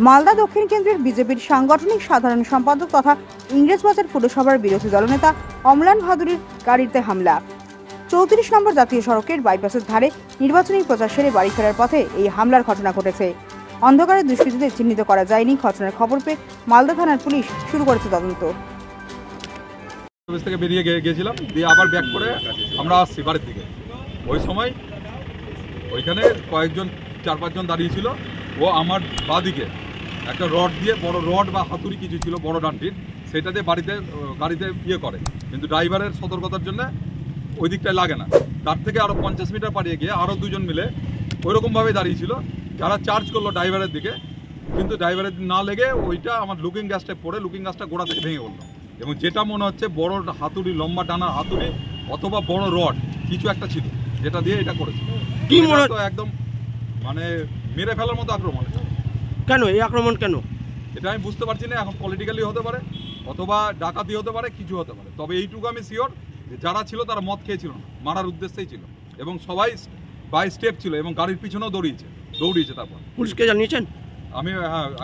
মালদা দক্ষিণ কেন্দ্রের বিজেপির সাংগঠনিক সাধারণ সম্পাদক তথা ইংরেজবাজার পুরসভার বিরোধী দলনেতা অম্লান ভাদুরীর গাড়িতে হামলা। 34 নম্বর জাতীয় সড়কের বাইপাসের ধারে নির্বাচনী প্রচার সেরে বাড়ি ফেরার পথে এই হামলার ঘটনা ঘটেছে। অন্ধকারে দুষ্কৃতীদের চিহ্নিত করা যায়নি। ঘটনার খবর পেয়ে মালদা থানার পুলিশ শুরু করেছে তদন্ত। থেকে বেরিয়ে গেছিলাম, দিয়ে আবার ব্যাক করে আমরা আসছি বাড়ির দিকে। ওই সময় ওইখানে কয়েকজন 4-5 জন দাঁড়িয়ে ছিল। ও আমার বাদিকে একটা রড দিয়ে, বড় রড বা হাতুড়ি কিছু ছিল বড় ডান্টির, সেটা দিয়ে গাড়িতে ইয়ে করে, কিন্তু ড্রাইভারের সতর্কতার জন্য ওই দিকটায় লাগে না। তার থেকে আরও 50 মিটার পাড়িয়ে গিয়ে আরও দুজন মিলে ওইরকমভাবে দাঁড়িয়েছিল, যারা চার্জ করলো ড্রাইভারের দিকে, কিন্তু ড্রাইভারের না লেগে ওইটা আমার লুকিং গ্যাসটা পড়ে লুকিং গ্যাসটা গোড়া থেকে ভেঙে পড়লো। এবং যেটা মনে হচ্ছে বড় হাতুড়ি, লম্বা টানার হাতুড়ি অথবা বড় রড কিছু একটা ছিল, যেটা দিয়ে এটা করেছে। কি মনে তো একদম মানে মেরে ফেলার মতো আক্রমণ। কেন এই আক্রমণ কেন এটা আমি বুঝতে পারছি না। এখন পলিটিক্যালি হতে পারে অথবা ডাকাতি হতে পারে, কিছু হতে পারে। তবে এইটুকু আমি শিওর যে যারা ছিল তারা মদ খেয়েছিল না, মারার উদ্দেশ্যেই ছিল, এবং সবাই বাই স্টেপ ছিল এবং গাড়ির পিছনেও দৌড়িয়েছে। তারপর পুলিশকে জানিয়েছেন? আমি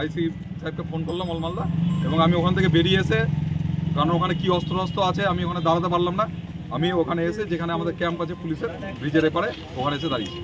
আইসি সাহেবকে ফোন করলাম অলমালদা, এবং আমি ওখান থেকে বেরিয়ে এসে, কারণ ওখানে কি অস্ত্র আছে আমি ওখানে দাঁড়াতে পারলাম না, আমি ওখানে এসে যেখানে আমাদের ক্যাম্প আছে পুলিশের ব্রিজের এপারে, ওখানে এসে দাঁড়িয়েছি।